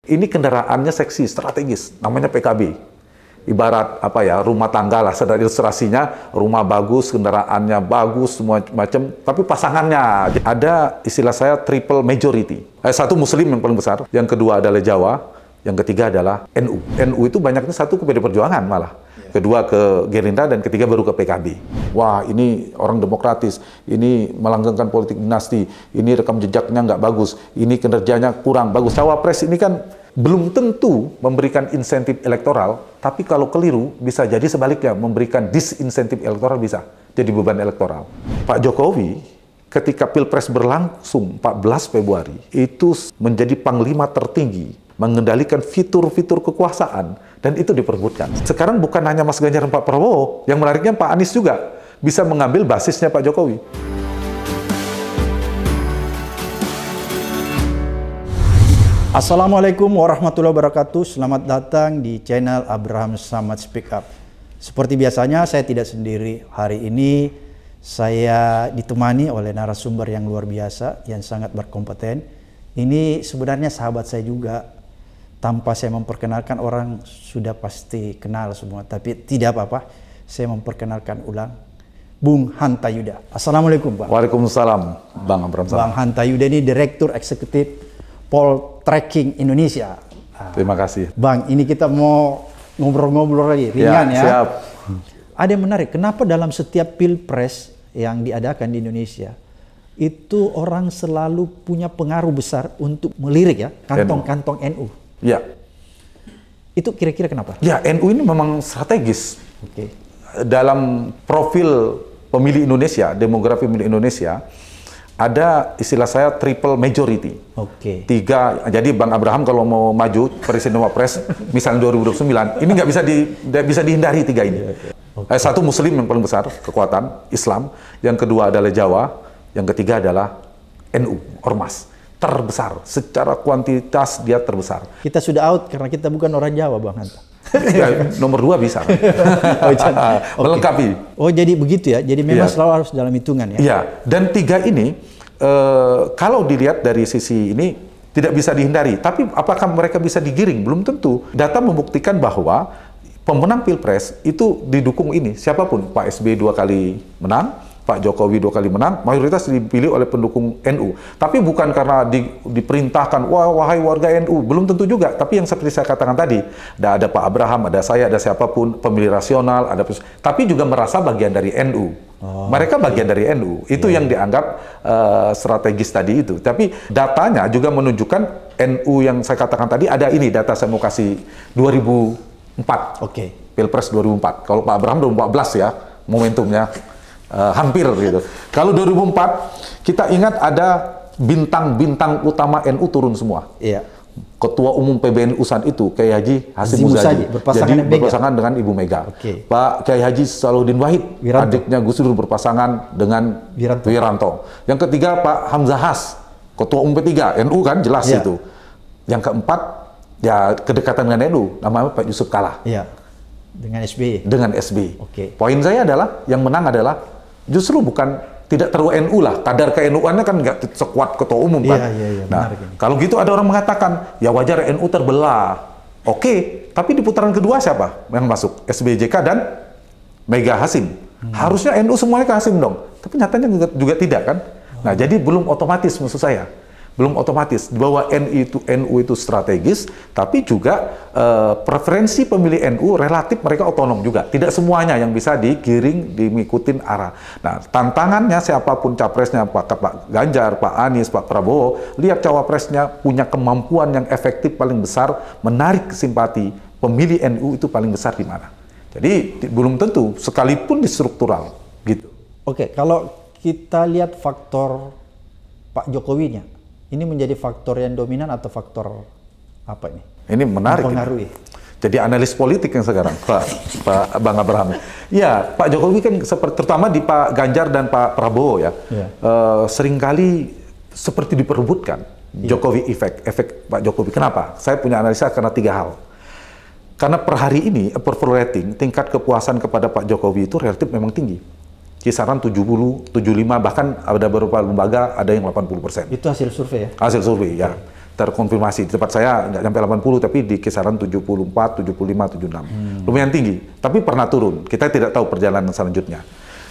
Ini kendaraannya seksi, strategis, namanya PKB. Ibarat apa ya, rumah tangga lah, sedang ilustrasinya, rumah bagus, kendaraannya bagus, semua macam, tapi pasangannya ada istilah saya triple majority. Satu Muslim yang paling besar, yang kedua adalah Jawa, yang ketiga adalah NU. NU itu banyaknya satu ke PD Perjuangan malah. Kedua ke Gerindra, dan ketiga baru ke PKB. Wah, ini orang demokratis, ini melanggengkan politik dinasti, ini rekam jejaknya nggak bagus, ini kinerjanya kurang bagus. Cawapres ini kan belum tentu memberikan insentif elektoral, tapi kalau keliru bisa jadi sebaliknya, memberikan disinsentif elektoral bisa jadi beban elektoral. Pak Jokowi ketika Pilpres berlangsung 14 Februari itu menjadi panglima tertinggi, mengendalikan fitur-fitur kekuasaan, dan itu diperebutkan. Sekarang bukan hanya Mas Ganjar dan Pak Prabowo, yang menariknya Pak Anies juga bisa mengambil basisnya Pak Jokowi. Assalamualaikum warahmatullahi wabarakatuh. Selamat datang di channel Abraham Samad Speak Up. Seperti biasanya saya tidak sendiri. Hari ini saya ditemani oleh narasumber yang luar biasa, yang sangat berkompeten. Ini sebenarnya sahabat saya juga. Tanpa saya memperkenalkan, orang sudah pasti kenal semua. Tapi tidak apa-apa, saya memperkenalkan ulang. Bung Hanta Yuda. Assalamualaikum, Bang. Waalaikumsalam, Bang Abraham. Bang Hanta Yuda ini Direktur Eksekutif Poltreking Indonesia. Terima kasih. Bang, ini kita mau ngobrol-ngobrol lagi, ringan ya. Siap. Ada yang menarik, kenapa dalam setiap pilpres yang diadakan di Indonesia, itu orang selalu punya pengaruh besar untuk melirik ya, kantong-kantong NU. Ya. Itu kira-kira kenapa? Ya, NU ini memang strategis. Oke. Dalam profil pemilih Indonesia, demografi pemilih Indonesia, ada istilah saya triple majority. Oke. Tiga, jadi Bang Abraham kalau mau maju Presiden Wapres, misalnya 2029, ini nggak bisa dihindari tiga ini. Okay. Satu Muslim yang paling besar, kekuatan Islam. Yang kedua adalah Jawa. Yang ketiga adalah NU, Ormas. Terbesar, secara kuantitas dia terbesar. Kita sudah out karena kita bukan orang Jawa, Bang Hanta. Ya, nomor 2 bisa. Melengkapi. Oh, jadi begitu ya? Jadi memang selalu harus dalam hitungan ya? Iya, dan tiga ini, kalau dilihat dari sisi ini, tidak bisa dihindari. Tapi apakah mereka bisa digiring? Belum tentu. Data membuktikan bahwa pemenang Pilpres itu didukung ini. Siapapun, Pak SBY 2 kali menang, Pak Jokowi 2 kali menang, mayoritas dipilih oleh pendukung NU. Tapi bukan karena diperintahkan, wahai warga NU, belum tentu juga. Tapi yang seperti saya katakan tadi, ada Pak Abraham, ada saya, ada siapapun, pemilih rasional, tapi juga merasa bagian dari NU. Mereka bagian dari NU. Itu yang dianggap strategis tadi itu. Tapi datanya juga menunjukkan NU yang saya katakan tadi, ada ini data saya mau kasih 2004. Oke. Pilpres 2004. Kalau Pak Abraham 2014 ya, momentumnya. Hampir gitu. Kalau 2004 kita ingat ada bintang-bintang utama NU turun semua. Iya. Ketua Umum PBNU saat itu Kiai Haji Hashim Muzadi berpasangan dengan Ibu Mega. Okay. Pak Kiai Haji Salahuddin Wahid, adiknya Gus Dur, berpasangan dengan Wiranto. Yang ketiga Pak Hamzah Has, Ketua Umum P3 NU kan jelas itu. Yang keempat ya kedekatan dengan NU, namanya Pak Yusuf Kalla. Iya. Dengan SBY. Dengan SBY. Okay. Poin saya adalah yang menang adalah justru bukan tidak terlalu NU lah, kadar ke NU-annya kan nggak sekuat ketua umum kan. Iya, nah, kalau gitu ada orang mengatakan, ya wajar NU terbelah. Oke, tapi di putaran kedua siapa yang masuk? SBY JK dan Mega Hasim. Harusnya NU semuanya ke Hasim dong. Tapi nyatanya juga tidak kan. Nah, jadi belum otomatis maksud saya. Belum otomatis bahwa NU itu strategis, tapi juga preferensi pemilih NU relatif mereka otonom juga. Tidak semuanya yang bisa digiring, mengikutin arah. Nah, tantangannya siapapun capresnya, Pak Ganjar, Pak Anies, Pak Prabowo, lihat cawapresnya punya kemampuan yang efektif paling besar, menarik simpati pemilih NU itu paling besar di mana. Jadi belum tentu, sekalipun di struktural gitu. Oke, kalau kita lihat faktor Pak Jokowinya, ini menjadi faktor yang dominan atau faktor apa ini? Ini menarik. Mempengaruhi. Jadi analis politik yang sekarang, Pak Bang Abraham. Ya, Pak Jokowi kan terutama di Pak Ganjar dan Pak Prabowo ya, seringkali seperti diperebutkan. Jokowi efek Pak Jokowi. Kenapa? Saya punya analisa karena 3 hal. Karena per hari ini approval rating, tingkat kepuasan kepada Pak Jokowi itu relatif memang tinggi. Kisaran 70, 75, bahkan ada beberapa lembaga ada yang 80%. Itu hasil survei ya? Hasil survei, ya. terkonfirmasi. Di tempat saya nggak sampai 80, tapi di kisaran 74, 75, 76. Lumayan tinggi, tapi pernah turun. Kita tidak tahu perjalanan selanjutnya.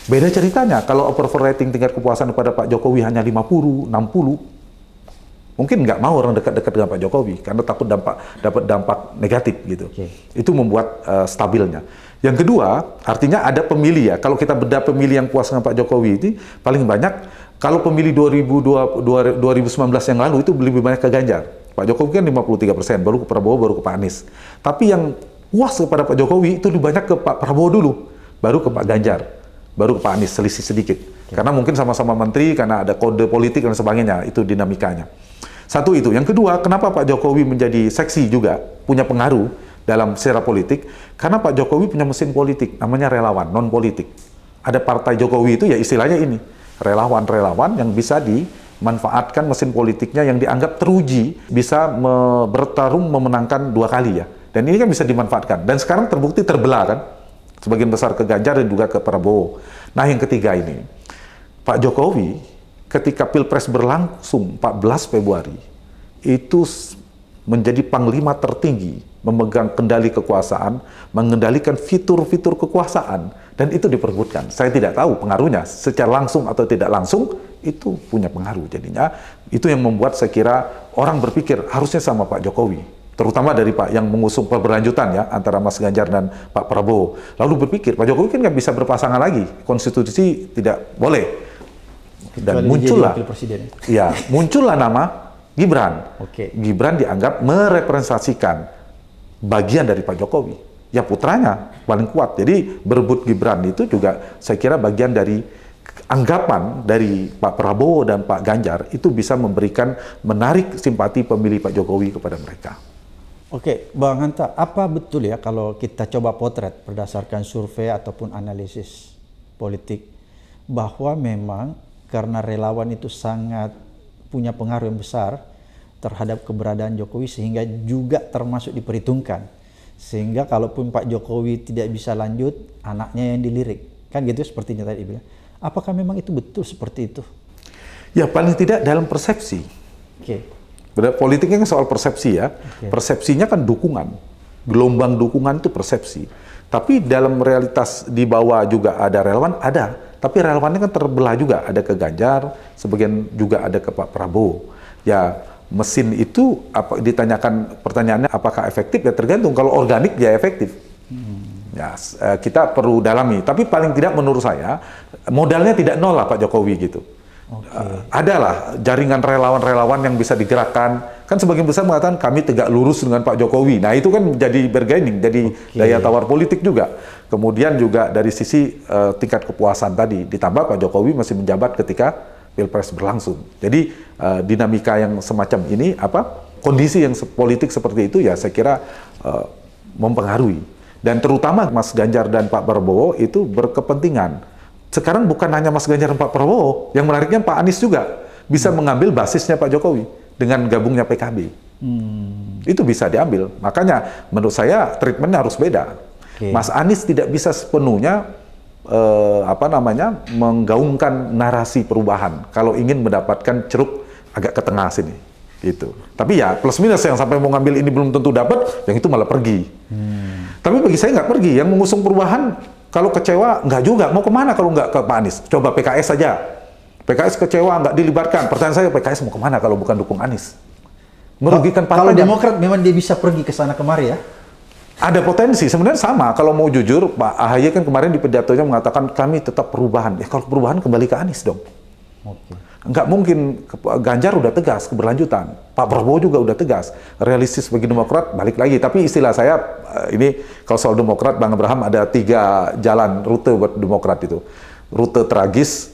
Beda ceritanya, kalau approval rating tingkat kepuasan kepada Pak Jokowi hanya 50, 60, mungkin nggak mau orang dekat-dekat dengan Pak Jokowi, karena takut dapat dampak negatif gitu. Itu membuat stabilnya. Yang kedua, artinya ada pemilih ya. Kalau kita bedah pemilih yang puas dengan Pak Jokowi ini, paling banyak, kalau pemilih 2019 yang lalu itu lebih banyak ke Ganjar. Pak Jokowi kan 53%, baru ke Prabowo, baru ke Pak Anies. Tapi yang puas kepada Pak Jokowi itu lebih banyak ke Pak Prabowo dulu, baru ke Pak Ganjar, baru ke Pak Anies, selisih sedikit. Karena mungkin sama-sama menteri, karena ada kode politik dan sebagainya, itu dinamikanya. Satu itu. Yang kedua, kenapa Pak Jokowi menjadi seksi juga, punya pengaruh dalam secara politik, karena Pak Jokowi punya mesin politik, namanya relawan, non-politik. Ada partai Jokowi itu ya istilahnya ini, relawan-relawan yang bisa dimanfaatkan mesin politiknya yang dianggap teruji, bisa bertarung memenangkan 2 kali ya. Dan ini kan bisa dimanfaatkan. Dan sekarang terbukti terbelah kan, sebagian besar ke Ganjar dan juga ke Prabowo. Nah yang ketiga ini, Pak Jokowi ketika Pilpres berlangsung 14 Februari, itu menjadi panglima tertinggi, memegang kendali kekuasaan, mengendalikan fitur-fitur kekuasaan, dan itu diperebutkan. Saya tidak tahu pengaruhnya, secara langsung atau tidak langsung, itu punya pengaruh jadinya. Itu yang membuat saya kira orang berpikir harusnya sama Pak Jokowi, terutama dari Pak yang mengusung berlanjutan ya, antara Mas Ganjar dan Pak Prabowo. Lalu berpikir, Pak Jokowi kan nggak bisa berpasangan lagi, konstitusi tidak boleh. Dan muncullah, ya, muncullah nama Gibran. Gibran dianggap merepresentasikan bagian dari Pak Jokowi. Ya putranya paling kuat. Jadi berebut Gibran itu juga saya kira bagian dari anggapan dari Pak Prabowo dan Pak Ganjar itu bisa memberikan, menarik simpati pemilih Pak Jokowi kepada mereka. Oke, Bang Hanta, apa betul ya kalau kita coba potret berdasarkan survei ataupun analisis politik bahwa memang karena relawan itu sangat punya pengaruh yang besar terhadap keberadaan Jokowi sehingga juga termasuk diperhitungkan, sehingga kalaupun Pak Jokowi tidak bisa lanjut, anaknya yang dilirik, kan gitu sepertinya tadi bilang. Apakah memang itu betul seperti itu? Ya paling tidak dalam persepsi. Politiknya kan soal persepsi ya. Persepsinya kan dukungan, gelombang dukungan itu persepsi. Tapi dalam realitas di bawah juga ada relawan, ada. Tapi relawannya kan terbelah juga, ada ke Ganjar, sebagian juga ada ke Pak Prabowo. Ya mesin itu apa ditanyakan pertanyaannya apakah efektif, ya tergantung. Kalau organik ya efektif. Ya kita perlu dalami. Tapi paling tidak menurut saya modalnya tidak nol lah Pak Jokowi gitu. Adalah jaringan relawan-relawan yang bisa digerakkan. Kan sebagian besar mengatakan kami tegak lurus dengan Pak Jokowi. Nah itu kan jadi bergaining, jadi daya tawar politik juga. Kemudian juga dari sisi tingkat kepuasan tadi, ditambah Pak Jokowi masih menjabat ketika Pilpres berlangsung. Jadi dinamika yang semacam ini, kondisi yang politik seperti itu ya saya kira mempengaruhi. Dan terutama Mas Ganjar dan Pak Prabowo itu berkepentingan. Sekarang bukan hanya Mas Ganjar dan Pak Prabowo, yang menariknya Pak Anies juga bisa mengambil basisnya Pak Jokowi dengan gabungnya PKB. Itu bisa diambil. Makanya menurut saya treatmentnya harus beda. Mas Anies tidak bisa sepenuhnya menggaungkan narasi perubahan kalau ingin mendapatkan ceruk agak ke tengah sini. Gitu. Tapi ya plus minus, yang sampai mau ngambil ini belum tentu dapat, yang itu malah pergi. Tapi bagi saya nggak pergi. Yang mengusung perubahan kalau kecewa nggak juga, mau kemana kalau nggak ke Pak Anies? Coba PKS saja. PKS kecewa nggak dilibatkan. Pertanyaan saya, PKS mau kemana kalau bukan dukung Anies? Merugikan partai. Kalau Demokrat memang dia bisa pergi ke sana kemari ya? Ada potensi. Sebenarnya sama. Kalau mau jujur, Pak AHY kan kemarin di pidatonya mengatakan kami tetap perubahan. Ya kalau perubahan kembali ke Anies dong. Nggak mungkin. Ganjar udah tegas keberlanjutan, Pak Prabowo juga udah tegas, realistis bagi Demokrat balik lagi. Tapi istilah saya ini kalau soal Demokrat, Bang Abraham, ada 3 jalan rute buat Demokrat itu. Rute tragis,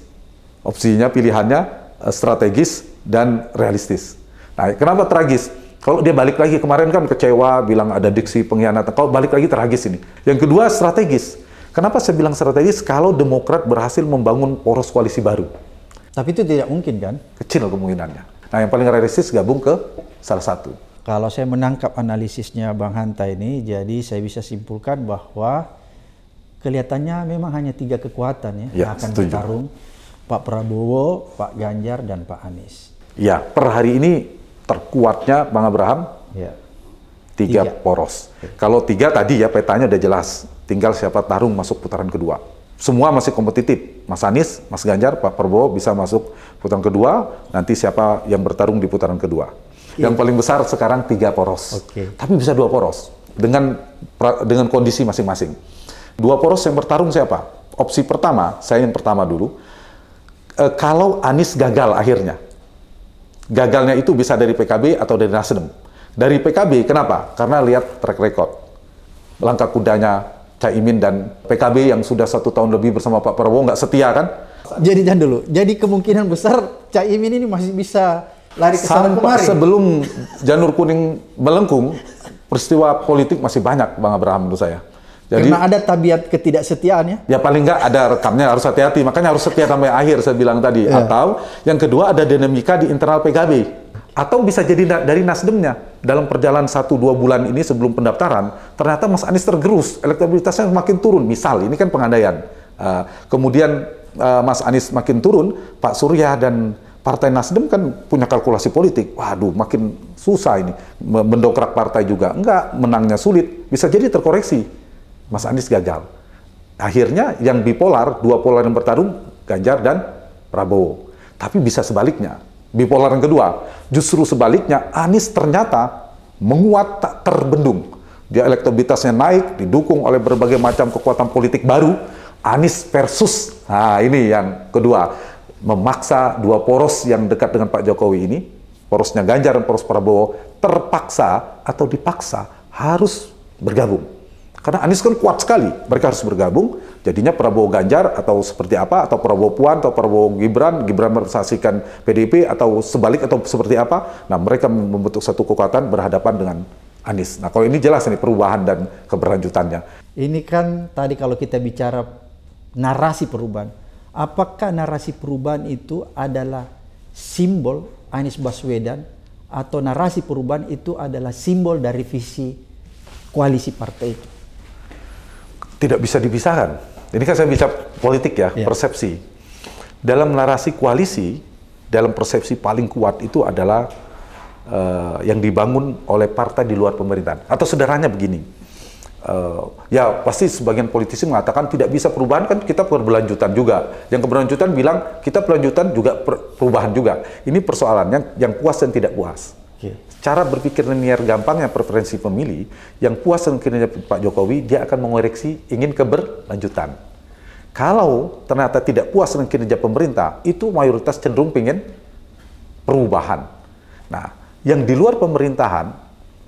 opsinya pilihannya strategis dan realistis. Nah kenapa tragis? Kalau dia balik lagi, kemarin kan kecewa bilang ada diksi pengkhianatan, kalau balik lagi tragis ini. Yang kedua strategis. Kenapa saya bilang strategis? Kalau Demokrat berhasil membangun poros koalisi baru. Tapi itu tidak mungkin kan? Kecil kemungkinannya. Nah yang paling realistis gabung ke salah satu. Kalau saya menangkap analisisnya Bang Hanta ini, jadi saya bisa simpulkan bahwa kelihatannya memang hanya 3 kekuatan yang akan bertarung. Pak Prabowo, Pak Ganjar, dan Pak Anies. Ya, per hari ini terkuatnya Bang Abraham, Ya. tiga poros. Kalau tiga tadi ya petanya udah jelas, tinggal siapa tarung masuk putaran kedua. Semua masih kompetitif, Mas Anies, Mas Ganjar, Pak Prabowo bisa masuk putaran kedua, nanti siapa yang bertarung di putaran kedua. Yang paling besar sekarang 3 poros, tapi bisa 2 poros, dengan kondisi masing-masing. 2 poros yang bertarung siapa? Opsi pertama, saya yang pertama dulu, kalau Anies gagal akhirnya, gagalnya itu bisa dari PKB atau dari Nasdem. Dari PKB, kenapa? Karena lihat track record. Langkah kudanya Caimin dan PKB yang sudah 1 tahun lebih bersama Pak Prabowo nggak setia kan? Jadi jangan dulu. Jadi kemungkinan besar Caimin ini masih bisa lari ke sana kemari. Sebelum janur kuning melengkung, peristiwa politik masih banyak, Bang Abraham, menurut saya. Jadi, karena ada tabiat ketidaksetiaan ya? Ya paling nggak ada rekamnya, harus hati-hati. Makanya harus setia sampai akhir, saya bilang tadi. Atau yang kedua ada dinamika di internal PKB. Atau bisa jadi dari Nasdemnya. Dalam perjalanan 1-2 bulan ini sebelum pendaftaran, ternyata Mas Anies tergerus, elektabilitasnya makin turun. Misal, ini kan pengandaian. Kemudian Mas Anies makin turun, Pak Surya dan Partai Nasdem kan punya kalkulasi politik. Waduh, makin susah ini. Mendongkrak partai juga. Enggak, menangnya sulit. Bisa jadi terkoreksi. Mas Anies gagal. Akhirnya yang bipolar, 2 polar yang bertarung, Ganjar dan Prabowo. Tapi bisa sebaliknya. Bipolar yang kedua, justru sebaliknya, Anies ternyata menguat tak terbendung. Dia elektabilitasnya naik, didukung oleh berbagai macam kekuatan politik baru. Anies versus, nah ini yang kedua, memaksa 2 poros yang dekat dengan Pak Jokowi ini, porosnya Ganjar dan poros Prabowo, terpaksa atau dipaksa harus bergabung. Karena Anies kan kuat sekali, mereka harus bergabung, jadinya Prabowo Ganjar atau seperti apa, atau Prabowo Puan, atau Prabowo Gibran, Gibran merepresentasikan PDIP, atau sebalik, atau seperti apa. Nah, mereka membentuk satu kekuatan berhadapan dengan Anies. Nah, kalau ini jelas nih perubahan dan keberlanjutannya. Ini kan tadi kalau kita bicara narasi perubahan, apakah narasi perubahan itu adalah simbol Anies Baswedan, atau narasi perubahan itu adalah simbol dari visi koalisi partai itu? Tidak bisa dipisahkan. Ini kan saya bicara politik ya, persepsi. Dalam narasi koalisi, dalam persepsi paling kuat itu adalah yang dibangun oleh partai di luar pemerintahan. Atau sederhananya begini, ya pasti sebagian politisi mengatakan tidak bisa perubahan, kan kita berlanjutan juga. Yang keberlanjutan bilang kita berlanjutan juga perubahan juga. Ini persoalannya yang puas dan tidak puas. Cara berpikir linear gampangnya preferensi pemilih, yang puas dengan kinerja Pak Jokowi, dia akan mengoreksi ingin keberlanjutan. Kalau ternyata tidak puas dengan kinerja pemerintah, itu mayoritas cenderung ingin perubahan. Nah, yang di luar pemerintahan,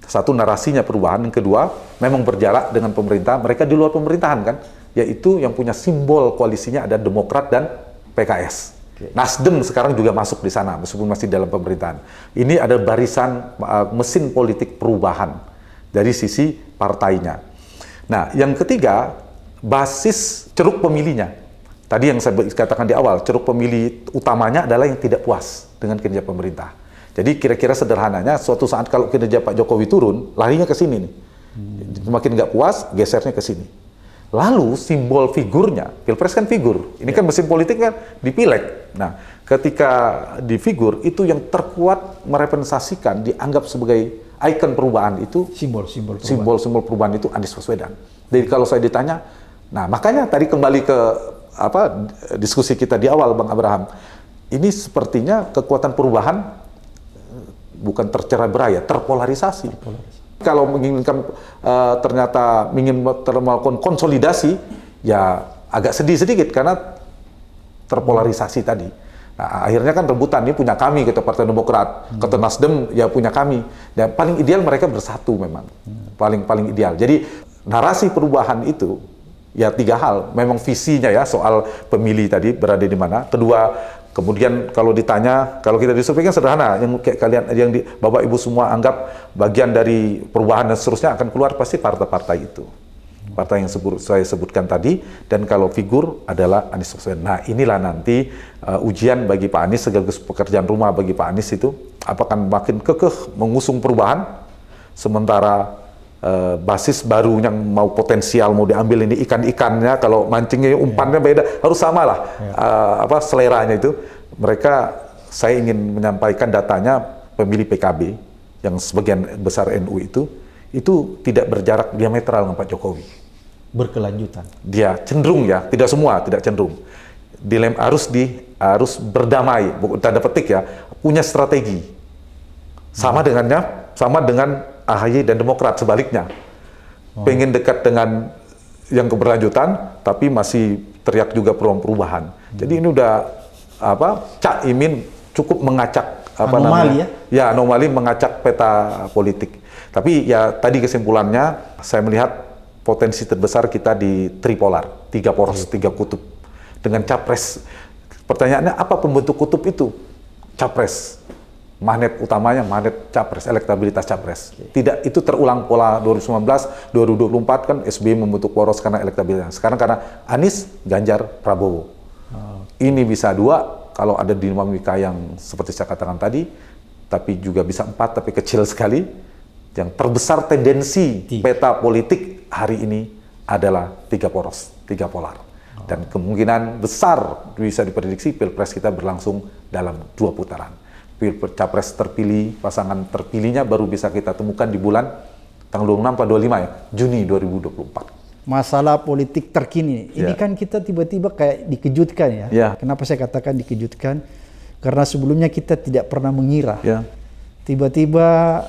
satu narasinya perubahan, yang kedua memang berjarak dengan pemerintah, mereka di luar pemerintahan kan, yaitu yang punya simbol koalisinya ada Demokrat dan PKS. Nasdem sekarang juga masuk di sana, meskipun masih dalam pemerintahan. Ini ada barisan mesin politik perubahan dari sisi partainya. Nah, yang ketiga, basis ceruk pemilihnya. Tadi yang saya katakan di awal, ceruk pemilih utamanya adalah yang tidak puas dengan kinerja pemerintah. Jadi kira-kira sederhananya, suatu saat kalau kinerja Pak Jokowi turun, larinya ke sini nih. Semakin nggak puas, gesernya ke sini. Lalu simbol figurnya, Pilpres kan figur, ini kan mesin politik kan dipileg. Nah, ketika di figur itu yang terkuat merepresentasikan, dianggap sebagai ikon perubahan itu simbol perubahan itu Anies Baswedan. Jadi kalau saya ditanya, nah makanya tadi kembali ke diskusi kita di awal, Bang Abraham, ini sepertinya kekuatan perubahan bukan tercerai-berai ya, terpolarisasi. Kalau menginginkan ternyata ingin melakukan konsolidasi, ya agak sedih sedikit karena terpolarisasi tadi. Nah, akhirnya kan rebutan, ini punya kami, kata Partai Demokrat, kata Nasdem, ya punya kami. Dan paling ideal mereka bersatu memang, paling ideal. Jadi narasi perubahan itu, ya 3 hal, memang visinya ya soal pemilih tadi berada di mana. Kedua, kemudian kalau ditanya, kalau kita disurveikan sederhana, yang kayak kalian, yang Bapak Ibu semua anggap bagian dari perubahan dan seterusnya akan keluar pasti partai-partai itu. Partai yang saya sebutkan tadi, dan kalau figur adalah Anies Baswedan. Nah, inilah nanti ujian bagi Pak Anies, sekaligus pekerjaan rumah bagi Pak Anies itu, apakah makin kekeh mengusung perubahan, sementara basis baru yang mau potensial mau diambil ini ikan-ikannya, kalau mancingnya umpannya beda, harus sama lah seleranya itu. Mereka, saya ingin menyampaikan datanya, pemilih PKB yang sebagian besar NU itu tidak berjarak diametral dengan Pak Jokowi. Berkelanjutan. Dia cenderung ya, tidak semua, tidak cenderung. Harus berdamai, tanda petik ya, punya strategi. Sama dengan AHY dan Demokrat sebaliknya. Pengen dekat dengan yang keberlanjutan, tapi masih teriak juga perubahan. Jadi ini udah Cak Imin cukup mengacak anomali ya, anomali mengacak peta politik. Tapi ya tadi kesimpulannya saya melihat potensi terbesar kita di tripolar, 3 poros, 3 kutub. Dengan capres, pertanyaannya apa pembentuk kutub itu? Capres. Magnet utamanya, magnet capres, elektabilitas capres. Tidak, itu terulang pola 2019, 2024 kan SBY membentuk poros karena elektabilitas. Sekarang karena Anies, Ganjar, Prabowo. Ini bisa 2, kalau ada dinamika yang seperti saya katakan tadi, tapi juga bisa 4, tapi kecil sekali. Yang terbesar tendensi peta politik hari ini adalah 3 poros, 3 polar. Dan kemungkinan besar bisa diprediksi Pilpres kita berlangsung dalam 2 putaran. Capres terpilih, pasangan terpilihnya baru bisa kita temukan di bulan tanggal 26 atau 25 ya, Juni 2024. Masalah politik terkini, ini kan kita tiba-tiba kayak dikejutkan ya. Kenapa saya katakan dikejutkan? Karena sebelumnya kita tidak pernah mengira. Tiba-tiba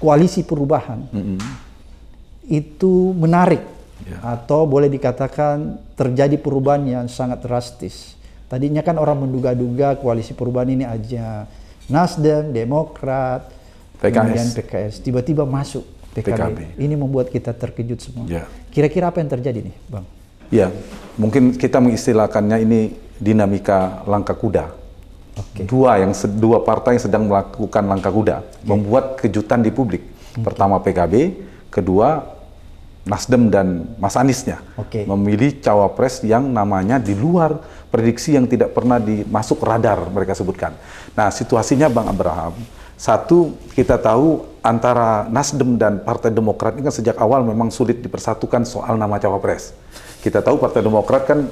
koalisi perubahan itu menarik. Atau boleh dikatakan terjadi perubahan yang sangat drastis. Tadinya kan orang menduga-duga koalisi perubahan ini aja Nasdem, Demokrat, kemudian PKS. Tiba-tiba masuk PKB. Ini membuat kita terkejut semua. Kira-kira apa yang terjadi nih, Bang? Ya, mungkin kita mengistilahkannya ini dinamika langkah kuda. Dua partai yang sedang melakukan langkah kuda, membuat kejutan di publik. Pertama PKB, kedua Nasdem dan Mas Aniesnya memilih cawapres yang namanya di luar prediksi yang tidak pernah dimasuk radar mereka sebutkan. Nah, situasinya Bang Abraham, satu kita tahu antara Nasdem dan Partai Demokrat ini kan sejak awal memang sulit dipersatukan soal nama cawapres. Kita tahu Partai Demokrat kan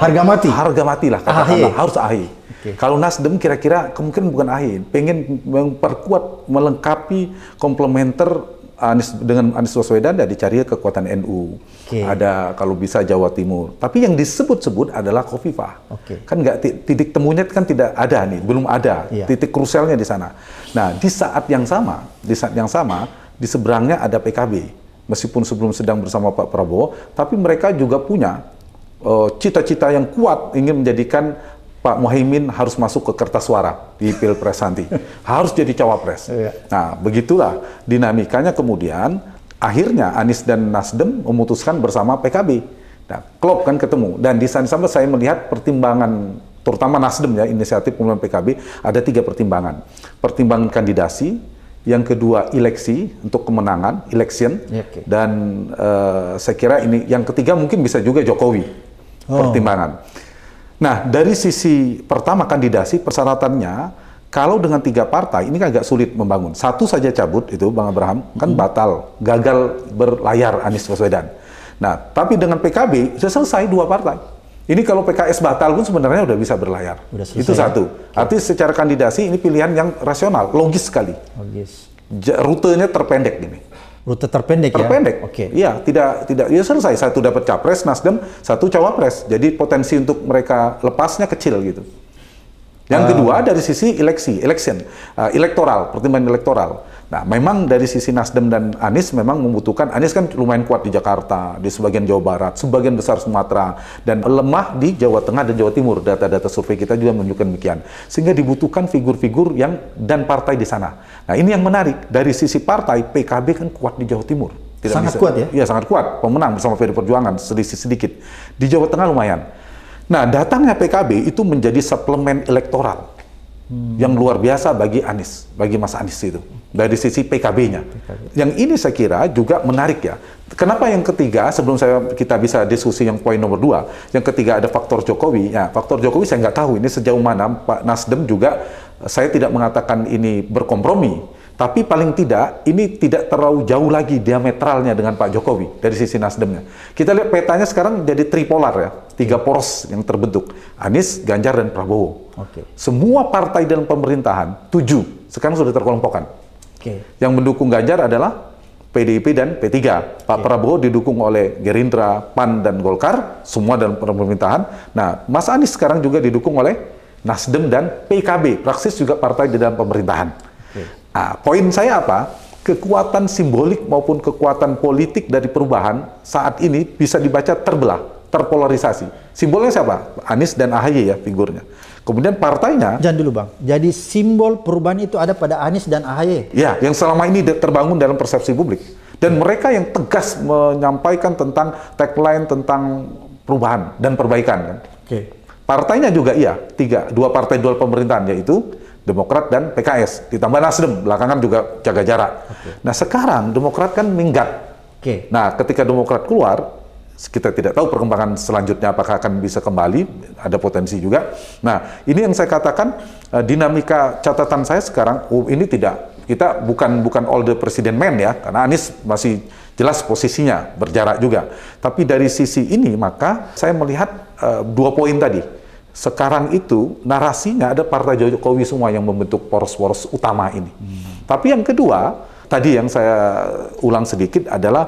harga mati lah katakanlah, harus AHY. Kalau Nasdem kira-kira kemungkinan bukan AHY, pengen memperkuat, melengkapi, komplementer dengan Anies Baswedan dan dicari kekuatan NU. Ada kalau bisa Jawa Timur. Tapi yang disebut-sebut adalah Khofifah. Kan nggak, titik temunya kan tidak ada nih, belum ada. Titik krusialnya di sana. Nah, di saat yang sama di seberangnya ada PKB. Meskipun sebelum sedang bersama Pak Prabowo, tapi mereka juga punya cita-cita yang kuat ingin menjadikan Pak Muhaimin harus masuk ke kertas suara di Pilpres nanti. Harus jadi cawapres. Nah, begitulah dinamikanya kemudian akhirnya Anies dan Nasdem memutuskan bersama PKB. Nah, klop kan ketemu. Dan di sana saya melihat pertimbangan, terutama Nasdem ya, inisiatif pemilihan PKB, ada 3 pertimbangan. Pertimbangan kandidasi, yang kedua eleksi untuk kemenangan, election, dan saya kira ini yang ketiga mungkin bisa juga Jokowi pertimbangan. Nah, dari sisi pertama kandidasi, persyaratannya, kalau dengan 3 partai, ini kan agak sulit membangun. Satu saja cabut, itu Bang Abraham, kan batal, gagal berlayar Anies Baswedan. Nah, tapi dengan PKB, sudah selesai 2 partai. Ini kalau PKS batal pun sebenarnya udah bisa berlayar. Itu satu. Artinya secara kandidasi, ini pilihan yang rasional, logis sekali. Rutenya terpendek gini. Rute terpendek ya? Terpendek. Iya, tidak ya selesai. Satu dapat capres Nasdem, satu cawapres. Jadi potensi untuk mereka lepasnya kecil gitu. Yang kedua dari sisi election, elektoral, pertimbangan elektoral. Nah, memang dari sisi Nasdem dan Anies memang membutuhkan, Anies kan lumayan kuat di Jakarta, di sebagian Jawa Barat, sebagian besar Sumatera, dan lemah di Jawa Tengah dan Jawa Timur. Data-data survei kita juga menunjukkan demikian. Sehingga dibutuhkan figur-figur dan partai di sana. Nah, ini yang menarik. Dari sisi partai, PKB kan kuat di Jawa Timur. Sangat kuat ya? Iya, sangat kuat. Pemenang bersama PD Perjuangan, sedikit. Di Jawa Tengah lumayan. Nah, datangnya PKB itu menjadi suplemen elektoral yang luar biasa bagi Anies, bagi Mas Anies itu, dari sisi PKB-nya. Yang ini saya kira juga menarik ya. Kenapa yang ketiga, sebelum kita bisa diskusi yang poin nomor 2, yang ketiga ada faktor Jokowi. Ya, faktor Jokowi saya nggak tahu ini sejauh mana Pak Nasdem juga, saya tidak mengatakan ini berkompromi, tapi paling tidak ini tidak terlalu jauh lagi diametralnya dengan Pak Jokowi dari sisi Nasdemnya. Kita lihat petanya sekarang jadi tripolar ya, tiga poros yang terbentuk, Anies, Ganjar, dan Prabowo. Oke. Semua partai dalam pemerintahan, 7, sekarang sudah terkelompokkan. Oke. Yang mendukung Ganjar adalah PDIP dan P3. Pak Prabowo didukung oleh Gerindra, PAN, dan Golkar, semua dalam pemerintahan. Nah, Mas Anies sekarang juga didukung oleh Nasdem dan PKB, praksis juga partai di dalam pemerintahan. Nah, poin saya apa? Kekuatan simbolik maupun kekuatan politik dari perubahan saat ini bisa dibaca terbelah, terpolarisasi. Simbolnya siapa? Anies dan AHY ya figurnya. Kemudian partainya... Jangan dulu Bang, jadi simbol perubahan itu ada pada Anies dan AHY? Ya, yang selama ini terbangun dalam persepsi publik. Dan mereka yang tegas menyampaikan tentang tagline tentang perubahan dan perbaikan. Kan? Partainya juga iya, dua partai dual pemerintahan, yaitu Demokrat dan PKS, ditambah Nasdem, belakangan juga jaga jarak. Nah sekarang Demokrat kan minggat. Nah ketika Demokrat keluar, kita tidak tahu perkembangan selanjutnya apakah akan bisa kembali, ada potensi juga. Nah ini yang saya katakan, dinamika catatan saya sekarang, ini tidak, kita bukan all the president man ya, karena Anies masih jelas posisinya, berjarak juga. Tapi dari sisi ini maka saya melihat 2 poin tadi. Sekarang itu narasinya ada partai Jokowi semua yang membentuk poros-poros utama ini. Tapi yang kedua, tadi yang saya ulang sedikit adalah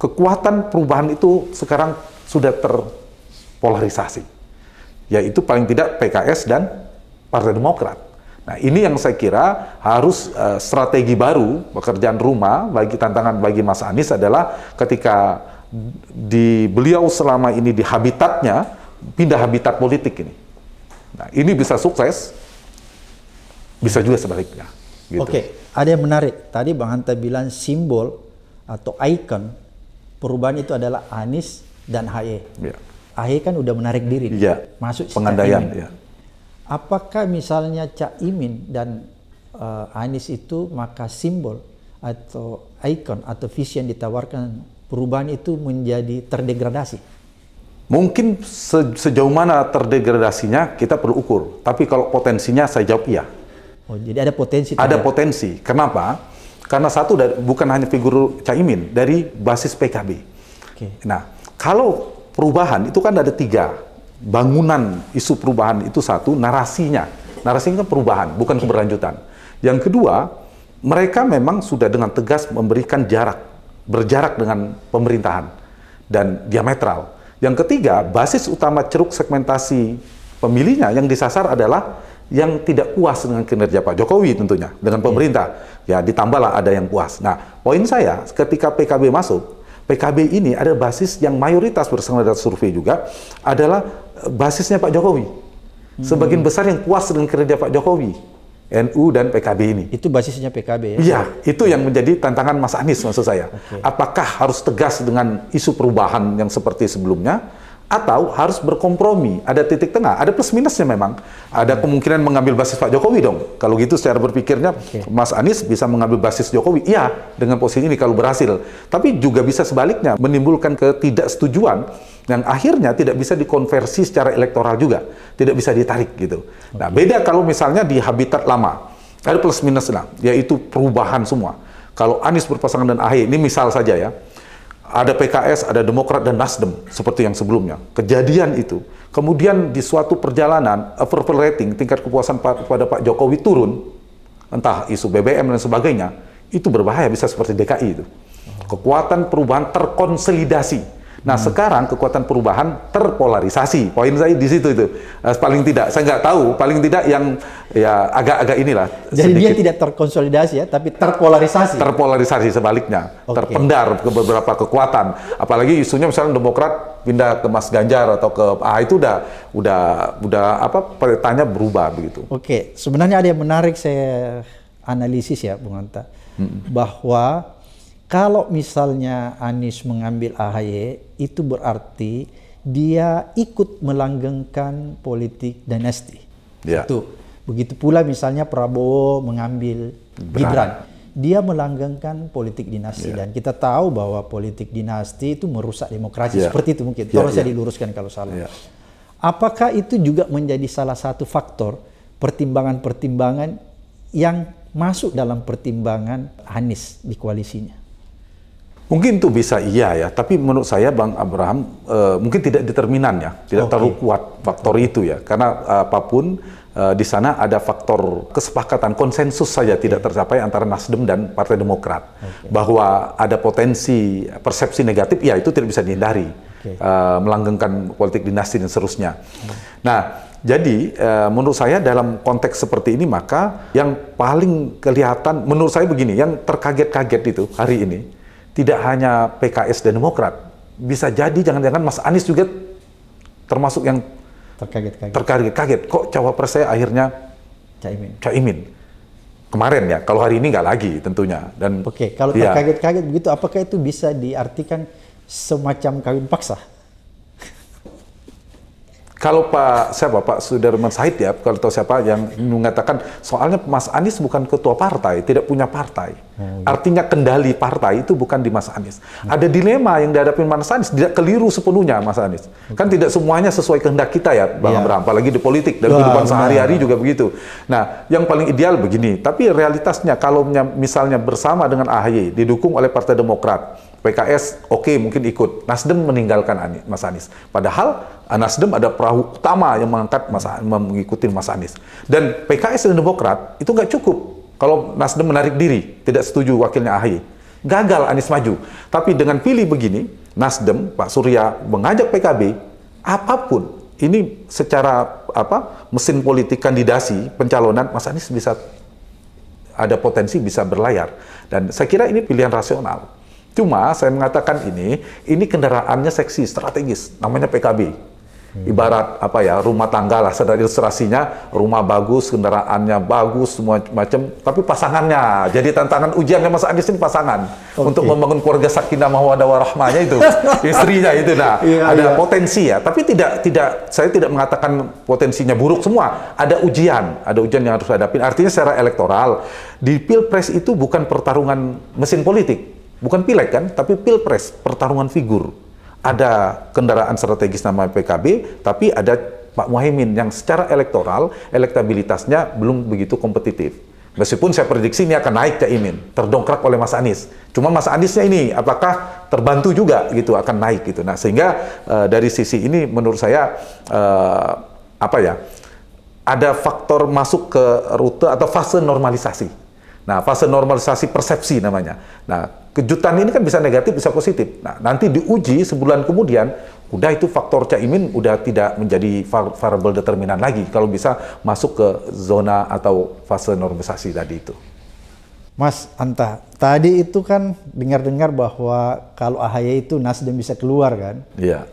kekuatan perubahan itu sekarang sudah terpolarisasi. Yaitu paling tidak PKS dan Partai Demokrat. Nah ini yang saya kira harus strategi baru, pekerjaan rumah bagi tantangan bagi Mas Anies adalah ketika beliau selama ini di habitatnya, pindah habitat politik ini. Nah, ini bisa sukses, bisa juga sebaliknya. Gitu. Oke, ada yang menarik. Tadi Bang Hanta bilang simbol atau ikon perubahan itu adalah Anies dan AHY. Ya. AHY kan udah menarik diri, masuk pengandaian. Ya. Apakah misalnya Cak Imin dan Anies itu maka simbol atau ikon atau visi yang ditawarkan perubahan itu menjadi terdegradasi? Mungkin sejauh mana terdegradasinya kita perlu ukur. Tapi kalau potensinya saya jawab iya. Oh, jadi ada potensi. Ada potensi. Kenapa? Karena satu bukan hanya figur Caimin, dari basis PKB. Nah, kalau perubahan itu kan ada 3. Bangunan isu perubahan itu satu, narasinya. Narasinya kan perubahan, bukan keberlanjutan. Yang kedua, mereka memang sudah dengan tegas memberikan berjarak dengan pemerintahan dan diametral. Yang ketiga, basis utama ceruk segmentasi pemilihnya yang disasar adalah yang tidak puas dengan kinerja Pak Jokowi tentunya, dengan pemerintah. Ya, ditambahlah ada yang puas. Nah, poin saya, ketika PKB masuk, PKB ini ada basis yang mayoritas berdasarkan data survei juga, adalah basisnya Pak Jokowi. Sebagian besar yang puas dengan kinerja Pak Jokowi. NU dan PKB ini. Itu basisnya PKB ya? Iya, itu yang menjadi tantangan Mas Anies maksud saya. Apakah harus tegas dengan isu perubahan yang seperti sebelumnya, atau harus berkompromi, ada titik tengah, ada plus minusnya memang. Ada kemungkinan mengambil basis Pak Jokowi dong. Kalau gitu secara berpikirnya, Mas Anies bisa mengambil basis Jokowi, iya dengan posisi ini kalau berhasil. Tapi juga bisa sebaliknya, menimbulkan ketidaksetujuan yang akhirnya tidak bisa dikonversi secara elektoral juga, tidak bisa ditarik gitu. Nah beda kalau misalnya di habitat lama, ada plus minusnya, yaitu perubahan semua. Kalau Anies berpasangan dengan AHY, ini misal saja ya, ada PKS, ada Demokrat dan Nasdem seperti yang sebelumnya. Kejadian itu, kemudian di suatu perjalanan approval rating, tingkat kepuasan pada Pak Jokowi turun, entah isu BBM dan sebagainya, itu berbahaya, bisa seperti DKI itu. Kekuatan perubahan terkonsolidasi. Nah sekarang kekuatan perubahan terpolarisasi. Poin saya di situ itu. Paling tidak, saya nggak tahu, paling tidak yang ya agak-agak inilah. Jadi sedikit. Dia tidak terkonsolidasi ya, tapi terpolarisasi. Terpolarisasi sebaliknya, terpendar ke beberapa kekuatan. Apalagi isunya misalnya Demokrat pindah ke Mas Ganjar atau ke itu udah apa petanya berubah begitu. Oke, sebenarnya ada yang menarik saya analisis ya, Bung Hanta, bahwa kalau misalnya Anies mengambil AHY, itu berarti dia ikut melanggengkan politik dinasti. Ya. Itu. Begitu pula misalnya Prabowo mengambil Gibran, dia melanggengkan politik dinasti. Dan kita tahu bahwa politik dinasti itu merusak demokrasi. Seperti itu mungkin. Tolong saya diluruskan kalau salah. Apakah itu juga menjadi salah satu faktor pertimbangan-pertimbangan yang masuk dalam pertimbangan Anies di koalisinya? Mungkin itu bisa iya ya, tapi menurut saya Bang Abraham mungkin tidak determinan ya, tidak terlalu kuat faktor itu ya, karena apapun di sana ada faktor kesepakatan, konsensus saja tidak tercapai antara Nasdem dan Partai Demokrat, bahwa ada potensi persepsi negatif, ya itu tidak bisa dihindari, melanggengkan politik dinasti dan seterusnya. Nah, jadi menurut saya dalam konteks seperti ini maka yang paling kelihatan, menurut saya begini, yang terkaget-kaget itu hari ini tidak hanya PKS dan Demokrat, bisa jadi jangan-jangan Mas Anies juga termasuk yang terkaget-kaget. Kok cawapres saya akhirnya Caimin. Kemarin ya, kalau hari ini nggak lagi tentunya. Dan kalau terkaget-kaget begitu, apakah itu bisa diartikan semacam kawin paksa? Kalau Pak Sudirman Said ya, kalau tahu siapa yang mengatakan soalnya Mas Anies bukan ketua partai, tidak punya partai. Artinya kendali partai itu bukan di Mas Anies. Ada dilema yang dihadapi Mas Anies, tidak keliru sepenuhnya Mas Anies. Kan tidak semuanya sesuai kehendak kita ya, Bang Abraham, apalagi di politik, dalam kehidupan sehari-hari juga begitu. Nah, yang paling ideal begini, tapi realitasnya kalau misalnya bersama dengan AHY, didukung oleh Partai Demokrat, PKS mungkin ikut, Nasdem meninggalkan Mas Anies. Padahal Nasdem ada perahu utama yang mengikuti Mas Anies. Dan PKS dan Demokrat itu nggak cukup kalau Nasdem menarik diri, tidak setuju wakilnya AHY. Gagal Anies maju. Tapi dengan pilih begini, Nasdem, Pak Surya mengajak PKB, apapun ini secara mesin politik kandidasi pencalonan Mas Anies bisa ada potensi bisa berlayar. Dan saya kira ini pilihan rasional. Cuma saya mengatakan ini kendaraannya seksi, strategis, namanya PKB. Ibarat rumah tangga lah, sedang ilustrasinya, rumah bagus, kendaraannya bagus, semua macam, tapi pasangannya. Jadi tantangan ujiannya Mas Anies ini pasangan untuk membangun keluarga sakinah mawaddah warahmahnya itu, istrinya itu. Nah, ada potensi ya, tapi saya tidak mengatakan potensinya buruk semua. Ada ujian yang harus dihadapi. Artinya secara elektoral di Pilpres itu bukan pertarungan mesin politik. Bukan pileg kan, tapi pilpres, pertarungan figur. Ada kendaraan strategis nama PKB, tapi ada Pak Muhaimin yang secara elektoral, elektabilitasnya belum begitu kompetitif. Meskipun saya prediksi ini akan naik Caimin, terdongkrak oleh Mas Anies. Cuma Mas Aniesnya ini, apakah terbantu juga gitu, akan naik gitu. Nah, sehingga dari sisi ini menurut saya, ada faktor masuk ke rute atau fase normalisasi. Nah, fase normalisasi persepsi namanya. Nah, kejutan ini kan bisa negatif, bisa positif. Nah, nanti diuji sebulan kemudian, udah itu faktor Caimin udah tidak menjadi variabel determinan lagi kalau bisa masuk ke zona atau fase normalisasi tadi itu. Mas Anta, tadi itu kan dengar-dengar bahwa kalau AHY itu Nasdem bisa keluar kan? Iya.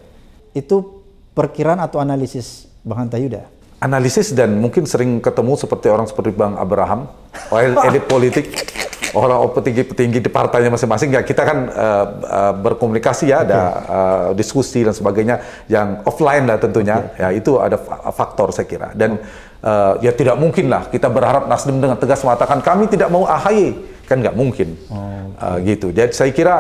Itu perkiraan atau analisis Bang Hanta Yuda? Analisis dan mungkin sering ketemu seperti Bang Abraham, elit politik, orang petinggi-petinggi di partainya masing-masing. Ya kita kan berkomunikasi ya, ada diskusi dan sebagainya yang offline lah tentunya. Ya itu ada faktor saya kira. Dan ya tidak mungkin lah kita berharap Nasdem dengan tegas mengatakan kami tidak mau AHY, kan nggak mungkin. Gitu. Jadi saya kira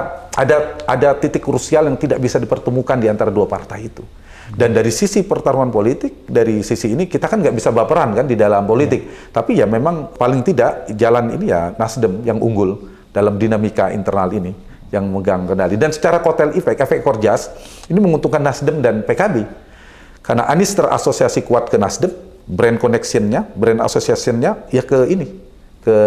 ada titik krusial yang tidak bisa dipertemukan di antara dua partai itu. Dan dari sisi pertarungan politik, dari sisi ini kita kan nggak bisa baperan kan di dalam politik. Tapi ya memang paling tidak jalan ini ya Nasdem yang unggul dalam dinamika internal ini yang megang kendali. Dan secara kotel efek Korjas ini menguntungkan Nasdem dan PKB. Karena Anies terasosiasi kuat ke Nasdem, brand connection-nya, brand association-nya ya ke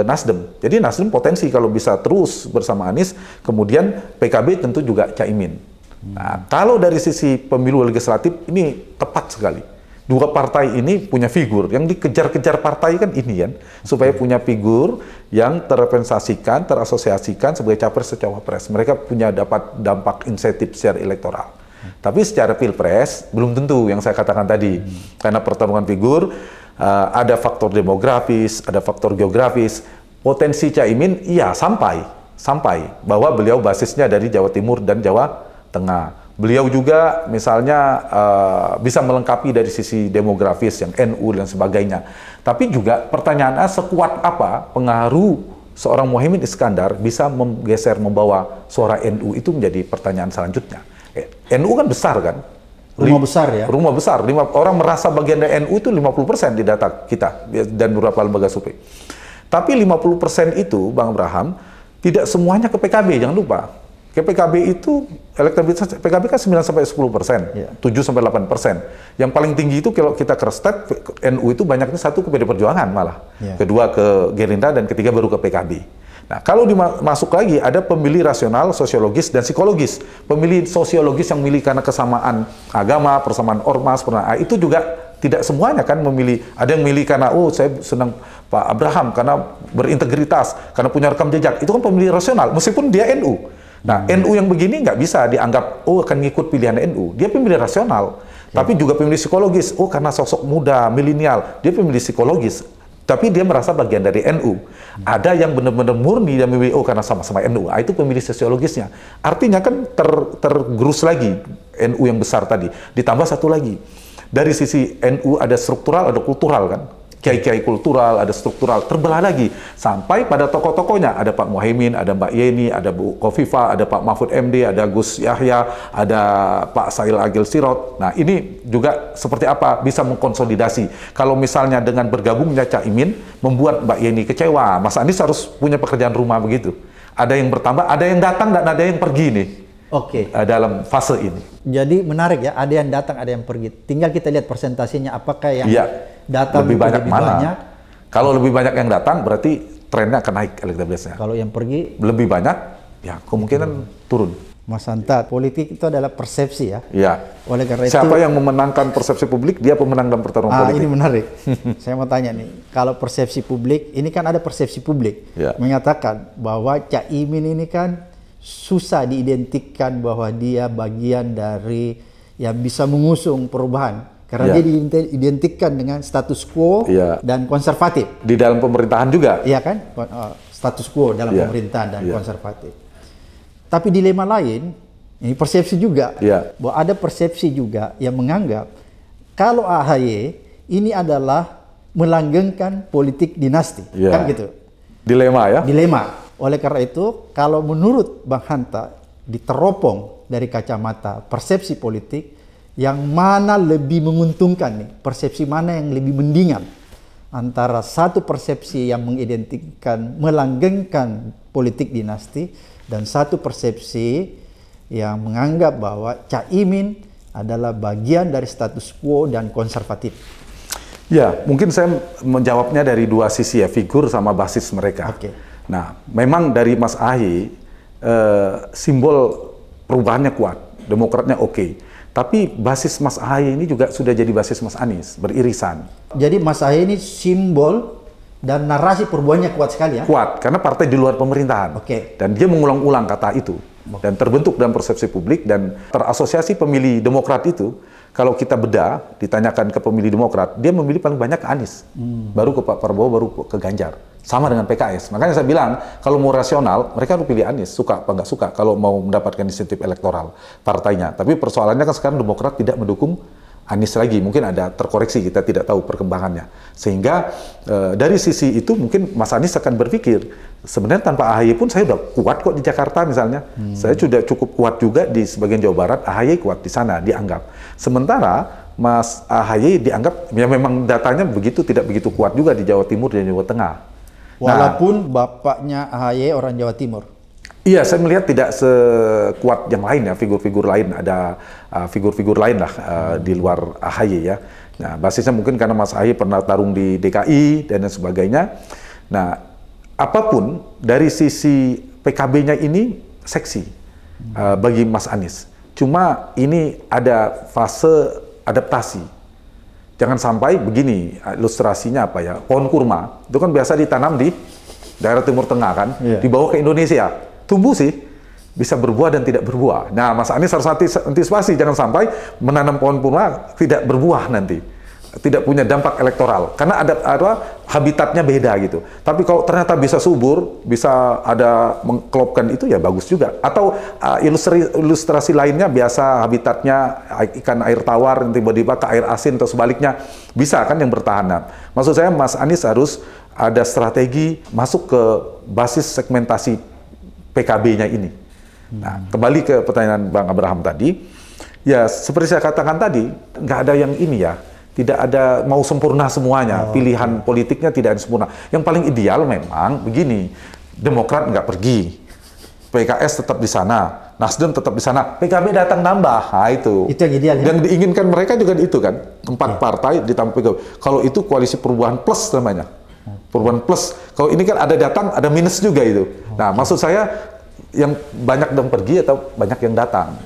Nasdem. Jadi Nasdem potensi kalau bisa terus bersama Anies, kemudian PKB tentu juga Caimin. Nah, kalau dari sisi pemilu legislatif ini tepat sekali. Dua partai ini punya figur yang dikejar-kejar partai kan ini kan, supaya punya figur yang terrepresentasikan, terasosiasikan sebagai capres atau cawapres. Mereka punya dapat dampak insentif secara elektoral. Tapi secara pilpres belum tentu yang saya katakan tadi, karena pertarungan figur ada faktor demografis, ada faktor geografis. Potensi Caimin iya sampai bahwa beliau basisnya dari Jawa Timur dan Jawa Tengah. Beliau juga misalnya bisa melengkapi dari sisi demografis yang NU dan sebagainya. Tapi juga pertanyaannya sekuat apa pengaruh seorang Muhaimin Iskandar bisa membawa suara NU itu menjadi pertanyaan selanjutnya. NU kan besar kan? Rumah besar ya? Rumah besar. Orang merasa bagian dari NU itu 50% di data kita dan beberapa lembaga survei. Tapi 50% itu, Bang Abraham, tidak semuanya ke PKB, jangan lupa. Kayak PKB itu, elektabilitas PKB kan 9-10%, 7-8%. Yang paling tinggi itu kalau kita ke stat, NU itu banyaknya satu ke PD Perjuangan malah, kedua ke Gerindra, dan ketiga baru ke PKB. Nah, kalau masuk lagi, ada pemilih rasional, sosiologis, dan psikologis. Pemilih sosiologis yang memilih karena kesamaan agama, persamaan ormas, itu juga tidak semuanya kan memilih. Ada yang memilih karena, oh saya senang Pak Abraham karena berintegritas, karena punya rekam jejak. Itu kan pemilih rasional, meskipun dia NU. Nah, NU yang begini nggak bisa dianggap, oh akan ngikut pilihan NU. Dia pemilih rasional, tapi juga pemilih psikologis. Oh, karena sosok muda, milenial, dia pemilih psikologis. Tapi dia merasa bagian dari NU. Ada yang benar-benar murni dan memilih, oh karena sama-sama NU. Itu pemilih sosiologisnya. Artinya kan tergerus lagi NU yang besar tadi. Ditambah satu lagi. Dari sisi NU ada struktural, ada kultural kan. Kiai-kiai kultural, ada struktural, terbelah lagi. Sampai pada tokoh-tokohnya, ada Pak Muhaimin, ada Mbak Yeni, ada Bu Kofifa, ada Pak Mahfud MD, ada Gus Yahya, ada Pak Sail Agil Sirot. Nah, ini juga seperti apa bisa mengkonsolidasi. Kalau misalnya dengan bergabungnya Caimin, membuat Mbak Yeni kecewa, Mas Anies harus punya pekerjaan rumah begitu. Ada yang bertambah, ada yang datang, dan ada yang pergi nih. Dalam fase ini. Jadi menarik ya, ada yang datang, ada yang pergi. Tinggal kita lihat persentasenya, apakah yang datang lebih banyak mana? Kalau lebih banyak yang datang, berarti trennya akan naik elektabilitasnya. Kalau yang pergi lebih banyak, ya kemungkinan turun. Mas Hanta, politik itu adalah persepsi ya. Iya. Oleh karena itu, siapa yang memenangkan persepsi publik, dia pemenang dalam pertarungan politik. Ini menarik. Saya mau tanya nih, kalau persepsi publik, ini kan ada persepsi publik menyatakan bahwa Caimin ini kan susah diidentikan bahwa dia bagian dari yang bisa mengusung perubahan karena dia diidentikan dengan status quo dan konservatif di dalam pemerintahan juga. Iya kan, status quo dalam pemerintahan dan konservatif. Tapi dilema lain, ini persepsi juga bahwa ada persepsi juga yang menganggap kalau AHY ini adalah melanggengkan politik dinasti, kan gitu. Dilema ya. Dilema. Oleh karena itu, kalau menurut Bang Hanta, diteropong dari kacamata persepsi politik, yang mana lebih menguntungkan nih? Persepsi mana yang lebih mendingan? Antara satu persepsi yang mengidentikan, melanggengkan politik dinasti, dan satu persepsi yang menganggap bahwa Caimin adalah bagian dari status quo dan konservatif. Ya, mungkin saya menjawabnya dari dua sisi ya, figur sama basis mereka. Nah, memang dari Mas Ahy, simbol perubahannya kuat, demokratnya oke. Tapi basis Mas Ahy ini juga sudah jadi basis Mas Anies, beririsan. Jadi Mas Ahy ini simbol dan narasi perubahannya kuat sekali ya? Kuat, karena partai di luar pemerintahan. Dan dia mengulang-ulang kata itu. Dan terbentuk dalam persepsi publik, dan terasosiasi pemilih Demokrat itu, kalau kita bedah, ditanyakan ke pemilih Demokrat, dia memilih paling banyak ke Anies. Baru ke Pak Prabowo, baru ke Ganjar. Sama dengan PKS. Makanya saya bilang, kalau mau rasional, mereka harus pilih Anies. Suka apa nggak suka, kalau mau mendapatkan insentif elektoral partainya. Tapi persoalannya kan sekarang Demokrat tidak mendukung Anies lagi. Mungkin ada terkoreksi, kita tidak tahu perkembangannya. Sehingga dari sisi itu mungkin Mas Anies akan berpikir, sebenarnya tanpa AHY pun saya udah kuat kok di Jakarta misalnya. Saya sudah cukup kuat juga di sebagian Jawa Barat, AHY kuat di sana, dianggap. Sementara Mas AHY dianggap, ya memang datanya begitu, tidak begitu kuat juga di Jawa Timur dan Jawa Tengah. Walaupun bapaknya AHY orang Jawa Timur. Iya, saya melihat tidak sekuat yang lain ya, figur-figur lain, ada figur-figur lain lah di luar AHY ya. Nah, basisnya mungkin karena Mas AHY pernah tarung di DKI dan sebagainya. Nah, apapun dari sisi PKB-nya ini seksi bagi Mas Anies. Cuma ini ada fase adaptasi. Jangan sampai begini, ilustrasinya apa ya, pohon kurma, itu kan biasa ditanam di daerah Timur Tengah kan, dibawa ke Indonesia, tumbuh sih, bisa berbuah dan tidak berbuah. Nah, Mas Anies harus antisipasi, jangan sampai menanam pohon kurma tidak berbuah nanti. Tidak punya dampak elektoral, karena ada habitatnya beda gitu. Tapi kalau ternyata bisa subur, bisa ada mengklopkan itu ya bagus juga. Atau ilustrasi lainnya biasa habitatnya ikan air tawar, tiba-tiba ke air asin atau sebaliknya, bisa kan yang bertahan. Maksud saya Mas Anies harus ada strategi masuk ke basis segmentasi PKB-nya ini. Nah, kembali ke pertanyaan Bang Abraham tadi, ya seperti saya katakan tadi, nggak ada yang ini ya. Tidak ada mau sempurna semuanya, pilihan politiknya tidak ada sempurna. Yang paling ideal memang begini, Demokrat nggak pergi, PKS tetap di sana, Nasdem tetap di sana, PKB datang nambah. Nah, itu. Itu yang ideal ya? Yang diinginkan mereka juga itu kan, 4 partai ditambah PKB. Kalau itu koalisi perubahan plus namanya. Perubahan plus. Kalau ini kan ada datang, ada minus juga itu. Nah, maksud saya yang banyak yang pergi atau banyak yang datang.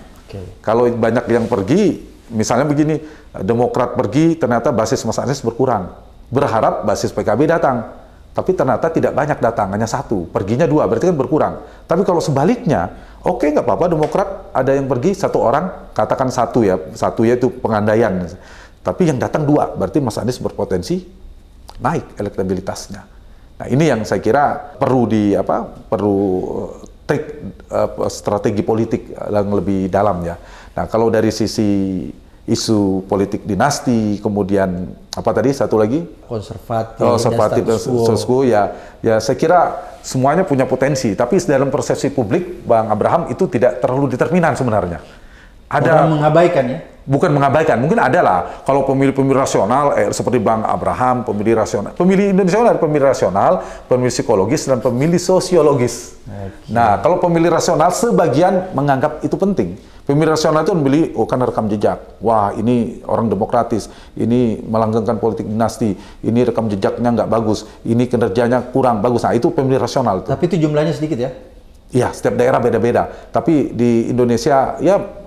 Kalau banyak yang pergi, misalnya begini, Demokrat pergi, ternyata basis Mas Anies berkurang. Berharap basis PKB datang. Tapi ternyata tidak banyak datang, hanya 1. Perginya 2, berarti kan berkurang. Tapi kalau sebaliknya, oke, nggak apa-apa, Demokrat ada yang pergi 1 orang, katakan 1 ya, 1 ya itu pengandaian. Tapi yang datang 2, berarti Mas Anies berpotensi naik elektabilitasnya. Nah, ini yang saya kira perlu strategi politik yang lebih dalam ya. Nah, kalau dari sisi isu politik dinasti, kemudian apa tadi satu lagi? Konservatif dan status quo ya saya kira semuanya punya potensi, tapi dalam persepsi publik Bang Abraham itu tidak terlalu determinan sebenarnya. Ada mengabaikan ya? Bukan mengabaikan, mungkin ada lah. Kalau pemilih-pemilih rasional seperti Bang Abraham, pemilih rasional. Pemilih Indonesia ada pemilih rasional, pemilih psikologis, dan pemilih sosiologis. Nah, kalau pemilih rasional sebagian menganggap itu penting. Pemilih rasional itu memilih, oh kan rekam jejak. Wah, ini orang demokratis, ini melanggengkan politik dinasti, ini rekam jejaknya nggak bagus, ini kinerjanya kurang bagus. Nah, itu pemilih rasional. Tapi itu jumlahnya sedikit ya? Iya, setiap daerah beda-beda. Tapi di Indonesia, ya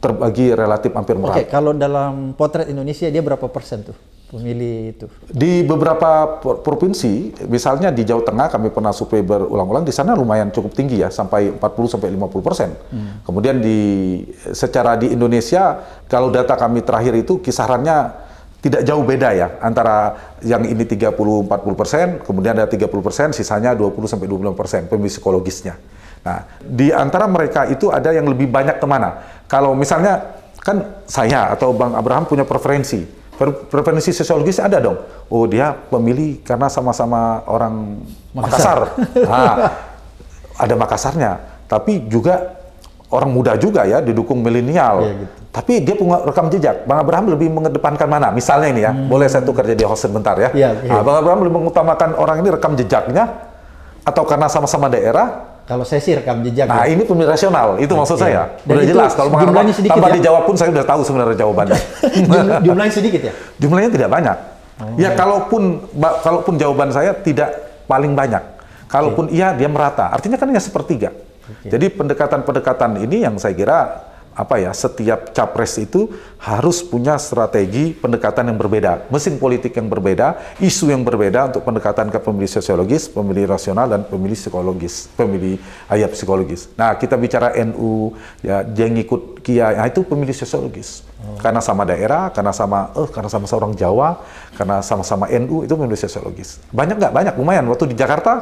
terbagi relatif hampir merata. Oke, kalau dalam potret Indonesia dia berapa persen tuh pemilih itu? Di beberapa provinsi, misalnya di Jawa Tengah kami pernah survei berulang-ulang, di sana lumayan cukup tinggi ya, sampai 40-50%. Kemudian secara di Indonesia, kalau data kami terakhir itu kisarannya tidak jauh beda ya, antara yang ini 30-40%, kemudian ada 30%, sisanya 20-25% pemilih psikologisnya. Nah, di antara mereka itu ada yang lebih banyak kemana? Kalau misalnya, kan saya atau Bang Abraham punya preferensi. Preferensi sosiologis ada dong. Oh, dia pemilih karena sama-sama orang Makassar. Nah, ada Makassarnya. Tapi juga orang muda juga ya, didukung milenial. Gitu. Tapi dia punya rekam jejak. Bang Abraham lebih mengedepankan mana? Misalnya ini ya, boleh saya tukar jadi host sebentar ya. Nah, Bang Abraham lebih mengutamakan orang ini rekam jejaknya, atau karena sama-sama daerah? Kalau saya sih rekam jejak. Nah, ini pemilih rasional, itu maksud saya. Udah jelas. Kalau tanpa dijawab pun saya udah tahu sebenarnya jawabannya. Jumlahnya sedikit ya? Jumlahnya tidak banyak. Ya, kalaupun jawaban saya tidak paling banyak. Kalaupun iya, dia merata. Artinya kan hanya sepertiga. Jadi pendekatan-pendekatan ini yang saya kira setiap capres itu harus punya strategi pendekatan yang berbeda, mesin politik yang berbeda, isu yang berbeda untuk pendekatan ke pemilih sosiologis, pemilih rasional, dan pemilih psikologis, psikologis. Nah, kita bicara NU, ya dia ngikut Kiai, nah itu pemilih sosiologis. Karena sama daerah, karena sama seorang Jawa, karena sama-sama NU, itu pemilih sosiologis. Banyak nggak? Banyak, lumayan. Waktu di Jakarta,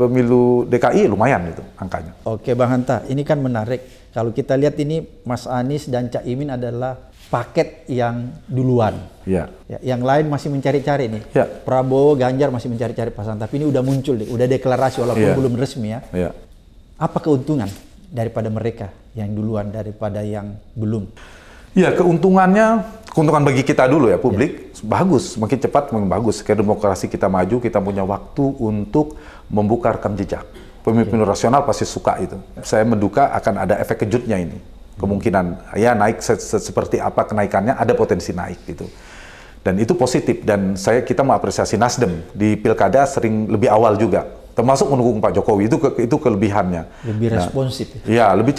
pemilu DKI lumayan itu angkanya. Oke, Bang Hanta, ini kan menarik. Kalau kita lihat ini Mas Anies dan Cak Imin adalah paket yang duluan. Ya, yang lain masih mencari-cari nih. Prabowo, Ganjar masih mencari-cari pasangan. Tapi ini udah muncul deh, udah deklarasi walaupun belum resmi ya. Apa keuntungan daripada mereka yang duluan daripada yang belum? Ya, keuntungan bagi kita dulu ya, publik, bagus, makin cepat makin bagus. Kayak demokrasi kita maju, kita punya waktu untuk membuka rekam jejak. Pemimpin rasional pasti suka itu. Saya menduga akan ada efek kejutnya ini. Kemungkinan ya naik seperti apa kenaikannya, ada potensi naik gitu. Dan itu positif, dan kita mengapresiasi Nasdem di pilkada sering lebih awal juga. Termasuk mendukung Pak Jokowi, itu kelebihannya. Lebih responsif. Ya, lebih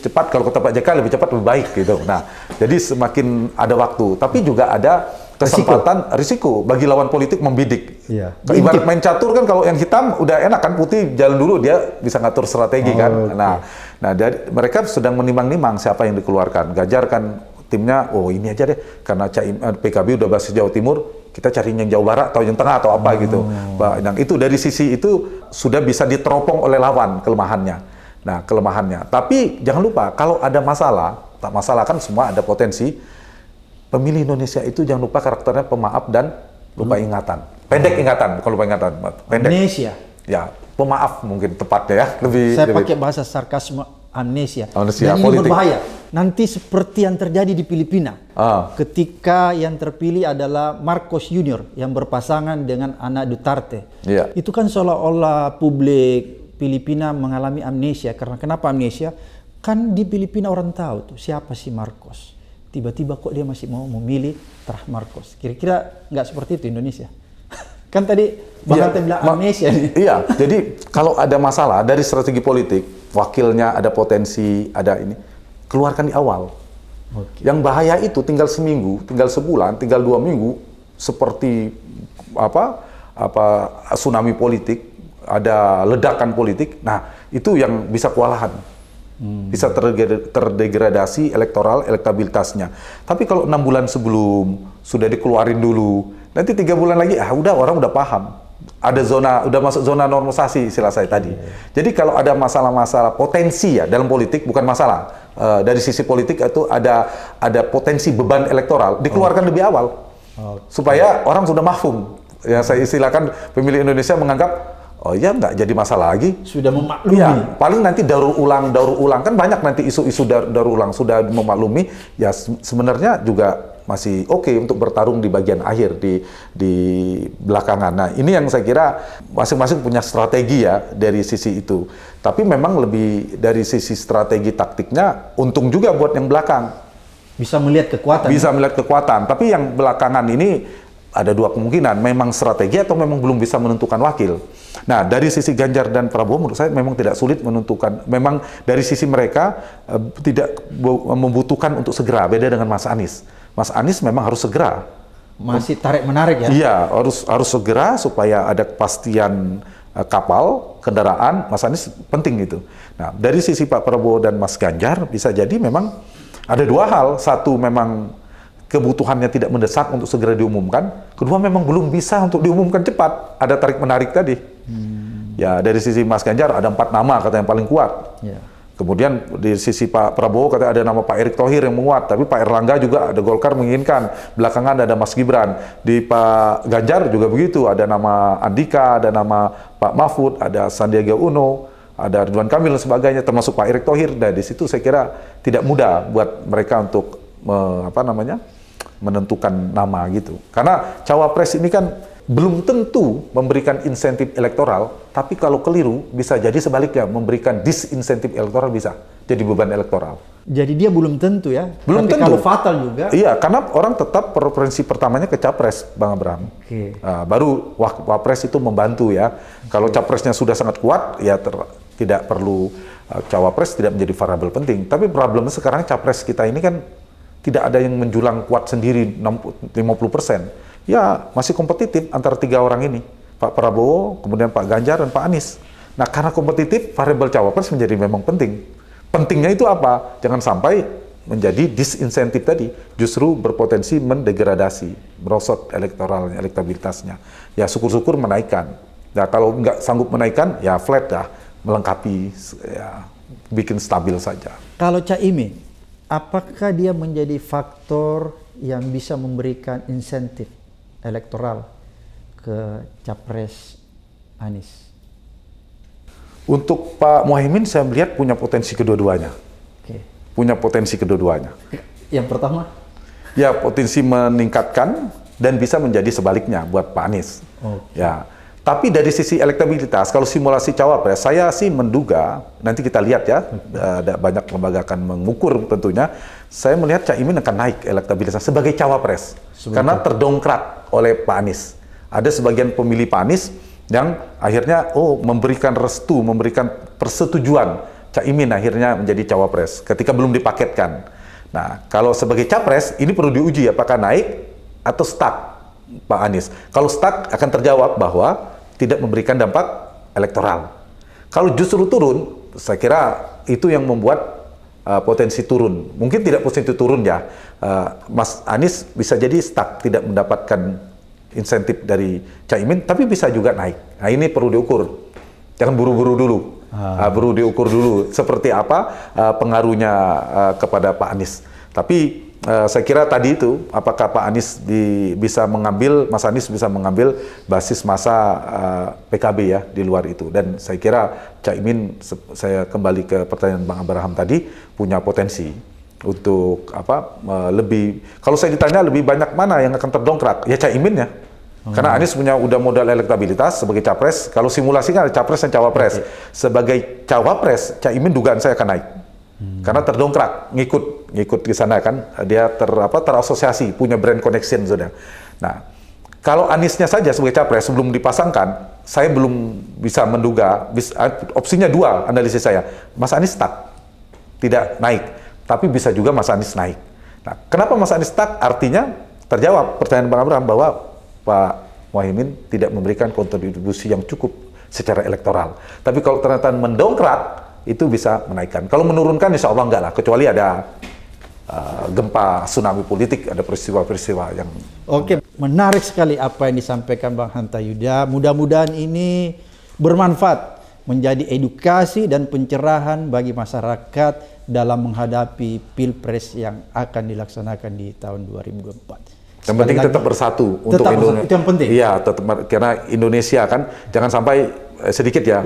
cepat kalau kata Pak JK lebih cepat lebih baik gitu. Nah, jadi semakin ada waktu, tapi juga ada kesempatan risiko bagi lawan politik membidik. Ibarat main catur kan, kalau yang hitam udah enak kan, putih jalan dulu, dia bisa ngatur strategi kan. Nah, jadi mereka sedang menimbang-nimbang siapa yang dikeluarkan. Ganjar kan timnya, oh ini aja deh, karena PKB udah basis Jawa Timur, kita cari yang Jawa Barat atau yang tengah atau apa gitu. Nah, itu dari sisi itu sudah bisa diteropong oleh lawan kelemahannya. Tapi jangan lupa, kalau ada masalah kan semua ada potensi. Pemilih Indonesia itu jangan lupa karakternya pemaaf dan lupa ingatan. Pendek ingatan, bukan lupa ingatan. Pendek. Amnesia. Ya, pemaaf mungkin tepatnya ya. Saya pakai bahasa sarkasme, amnesia. Dan ini politik. berbahaya. Nanti seperti yang terjadi di Filipina. Ketika yang terpilih adalah Marcos Junior yang berpasangan dengan anak Duterte. Itu kan seolah-olah publik Filipina mengalami amnesia. Karena kenapa amnesia? Kan di Filipina orang tahu tuh siapa si Marcos. Tiba-tiba kok dia masih mau memilih terah Marcos. Kira-kira nggak seperti itu Indonesia? Kan tadi Bang Hatta bilang amnesia nih. Iya, jadi kalau ada masalah dari strategi politik, wakilnya ada potensi, ada ini, keluarkan di awal. Yang bahaya itu tinggal seminggu, tinggal sebulan, tinggal 2 minggu, seperti tsunami politik, ada ledakan politik. Nah, itu yang bisa kewalahan. Bisa terdegradasi elektoral, elektabilitasnya. Tapi kalau 6 bulan sebelum sudah dikeluarin dulu, nanti 3 bulan lagi, udah orang udah paham. Ada udah masuk zona normalisasi istilah saya tadi. Jadi kalau ada masalah-masalah potensi ya dalam politik, bukan masalah dari sisi politik itu ada potensi beban elektoral dikeluarkan lebih awal supaya orang sudah mahfum. Ya saya istilahkan pemilih Indonesia menganggap oh ya nggak jadi masalah lagi. Sudah memaklumi. Ya, paling nanti daur ulang kan banyak nanti isu-isu daur ulang sudah memaklumi. Ya sebenarnya juga masih oke untuk bertarung di bagian akhir di belakangan. Nah ini yang saya kira masing-masing punya strategi ya dari sisi itu. Tapi memang lebih dari sisi strategi taktiknya untung juga buat yang belakang. Bisa melihat kekuatan. Bisa melihat kekuatan. Tapi yang belakangan ini ada 2 kemungkinan, memang strategi atau memang belum bisa menentukan wakil. Nah, dari sisi Ganjar dan Prabowo menurut saya memang tidak sulit menentukan. Memang dari sisi mereka tidak membutuhkan untuk segera, beda dengan Mas Anies. Mas Anies memang harus segera. Masih tarik-menarik ya? Iya, harus segera supaya ada kepastian kapal, kendaraan. Mas Anies penting itu. Nah, dari sisi Pak Prabowo dan Mas Ganjar bisa jadi memang ada 2 hal. Satu memang kebutuhannya tidak mendesak untuk segera diumumkan. Kedua memang belum bisa untuk diumumkan cepat. Ada tarik-menarik tadi. Ya, dari sisi Mas Ganjar ada 4 nama kata yang paling kuat. Ya. Kemudian di sisi Pak Prabowo kata ada nama Pak Erick Thohir yang menguat, tapi Pak Erlangga juga ada Golkar menginginkan. Belakangan ada Mas Gibran. Di Pak Ganjar juga begitu, ada nama Andika, ada nama Pak Mahfud, ada Sandiaga Uno, ada Ridwan Kamil dan sebagainya, termasuk Pak Erick Thohir. Nah, di situ saya kira tidak mudah buat mereka untuk menentukan nama gitu. Karena cawapres ini kan belum tentu memberikan insentif elektoral, tapi kalau keliru bisa jadi sebaliknya memberikan disinsentif elektoral, bisa jadi beban elektoral. Jadi dia belum tentu ya. Belum tapi tentu. kalau fatal juga. Iya, karena orang tetap preferensi pertamanya ke capres, Bang Abraham. Baru wapres itu membantu ya. Kalau capresnya sudah sangat kuat, ya tidak perlu cawapres tidak menjadi variabel penting. Tapi problemnya sekarang capres kita ini kan tidak ada yang menjulang kuat sendiri 50%. Ya masih kompetitif antara 3 orang ini, Pak Prabowo, kemudian Pak Ganjar dan Pak Anies. Nah karena kompetitif, variabel cawapres menjadi memang penting. Pentingnya itu apa? Jangan sampai menjadi disinsentif tadi, justru berpotensi mendegradasi, merosot elektoralnya, elektabilitasnya. Ya syukur-syukur menaikkan. Nah kalau nggak sanggup menaikkan, ya flat dah, melengkapi, ya bikin stabil saja. Kalau Caimin, apakah dia menjadi faktor yang bisa memberikan insentif elektoral ke capres Anies? Untuk Pak Muhaimin saya melihat punya potensi kedua-duanya. Punya potensi kedua-duanya. Yang pertama? Ya potensi meningkatkan dan bisa menjadi sebaliknya buat Pak Anies. Ya. Tapi dari sisi elektabilitas, kalau simulasi cawapres, saya sih menduga, nanti kita lihat ya, ada banyak lembaga akan mengukur tentunya, saya melihat Caimin akan naik elektabilitasnya sebagai cawapres. Karena terdongkrak oleh Pak Anies. Ada sebagian pemilih Pak Anies yang akhirnya memberikan restu, memberikan persetujuan Caimin akhirnya menjadi cawapres ketika belum dipaketkan. Nah, kalau sebagai capres, ini perlu diuji apakah naik atau stuck Pak Anies. Kalau stuck akan terjawab bahwa tidak memberikan dampak elektoral. Kalau justru turun, saya kira itu yang membuat potensi turun. Mungkin tidak potensi turun ya, Mas Anies bisa jadi stuck, tidak mendapatkan insentif dari Caimin, tapi bisa juga naik. Nah ini perlu diukur, jangan buru-buru dulu. Perlu diukur dulu seperti apa pengaruhnya kepada Pak Anies. Tapi saya kira tadi itu, apakah Pak Anies bisa mengambil, Mas Anies bisa mengambil basis masa PKB ya di luar itu. Dan saya kira Caimin, saya kembali ke pertanyaan Bang Abraham tadi, punya potensi untuk lebih. Kalau saya ditanya lebih banyak mana yang akan terdongkrak, ya Caimin ya. Karena Anies punya udah modal elektabilitas sebagai capres. Kalau simulasi kan ada capres dan cawapres. Sebagai cawapres, Caimin dugaan saya akan naik. Karena terdongkrak, ngikut di sana kan. Dia terasosiasi, punya brand connection sudah. Nah, kalau Aniesnya saja sebagai capres sebelum dipasangkan, saya belum bisa menduga. Opsinya dua analisis saya. Mas Anies stuck, tidak naik. Tapi bisa juga Mas Anies naik. Nah, kenapa Mas Anies stuck? Artinya terjawab pertanyaan Bang Abraham bahwa Pak Muhaimin tidak memberikan kontribusi yang cukup secara elektoral. Tapi kalau ternyata mendongkrak, itu bisa menaikkan. Kalau menurunkan, insya Allah enggak lah. Kecuali ada gempa, tsunami politik, ada peristiwa-peristiwa yang... Oke, menarik sekali apa yang disampaikan Bang Hanta Yuda. Mudah-mudahan ini bermanfaat, menjadi edukasi dan pencerahan bagi masyarakat dalam menghadapi Pilpres yang akan dilaksanakan di tahun 2024. Yang penting tetap bersatu untuk Indonesia. Itu yang penting. Iya, tetap, karena Indonesia kan jangan sampai sedikit ya,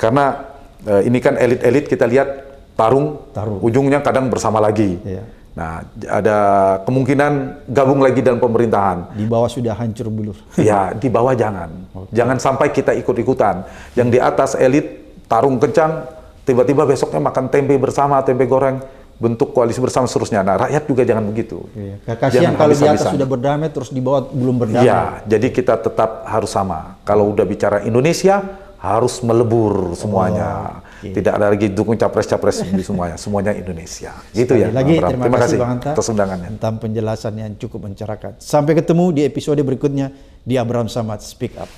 karena ini kan elit-elit kita lihat tarung, ujungnya kadang bersama lagi. Iya. Nah, ada kemungkinan gabung lagi dalam pemerintahan. Di bawah sudah hancur bulur. Ya, di bawah jangan. Jangan sampai kita ikut-ikutan. Yang di atas elit tarung kencang, tiba-tiba besoknya makan tempe bersama, tempe goreng, bentuk koalisi bersama seterusnya. Nah, rakyat juga jangan begitu. Iya. Kasihan kalau di atas sudah berdamai, terus di bawah belum berdamai. Iya, jadi kita tetap harus sama. Kalau udah bicara Indonesia, harus melebur semuanya. Tidak ada lagi dukung capres-capres di semuanya Indonesia. Gitu ya. Lagi terima kasih Bang Hanta atas undangannya. tentang penjelasan yang cukup mencerahkan. Sampai ketemu di episode berikutnya di Abraham Samad Speak Up.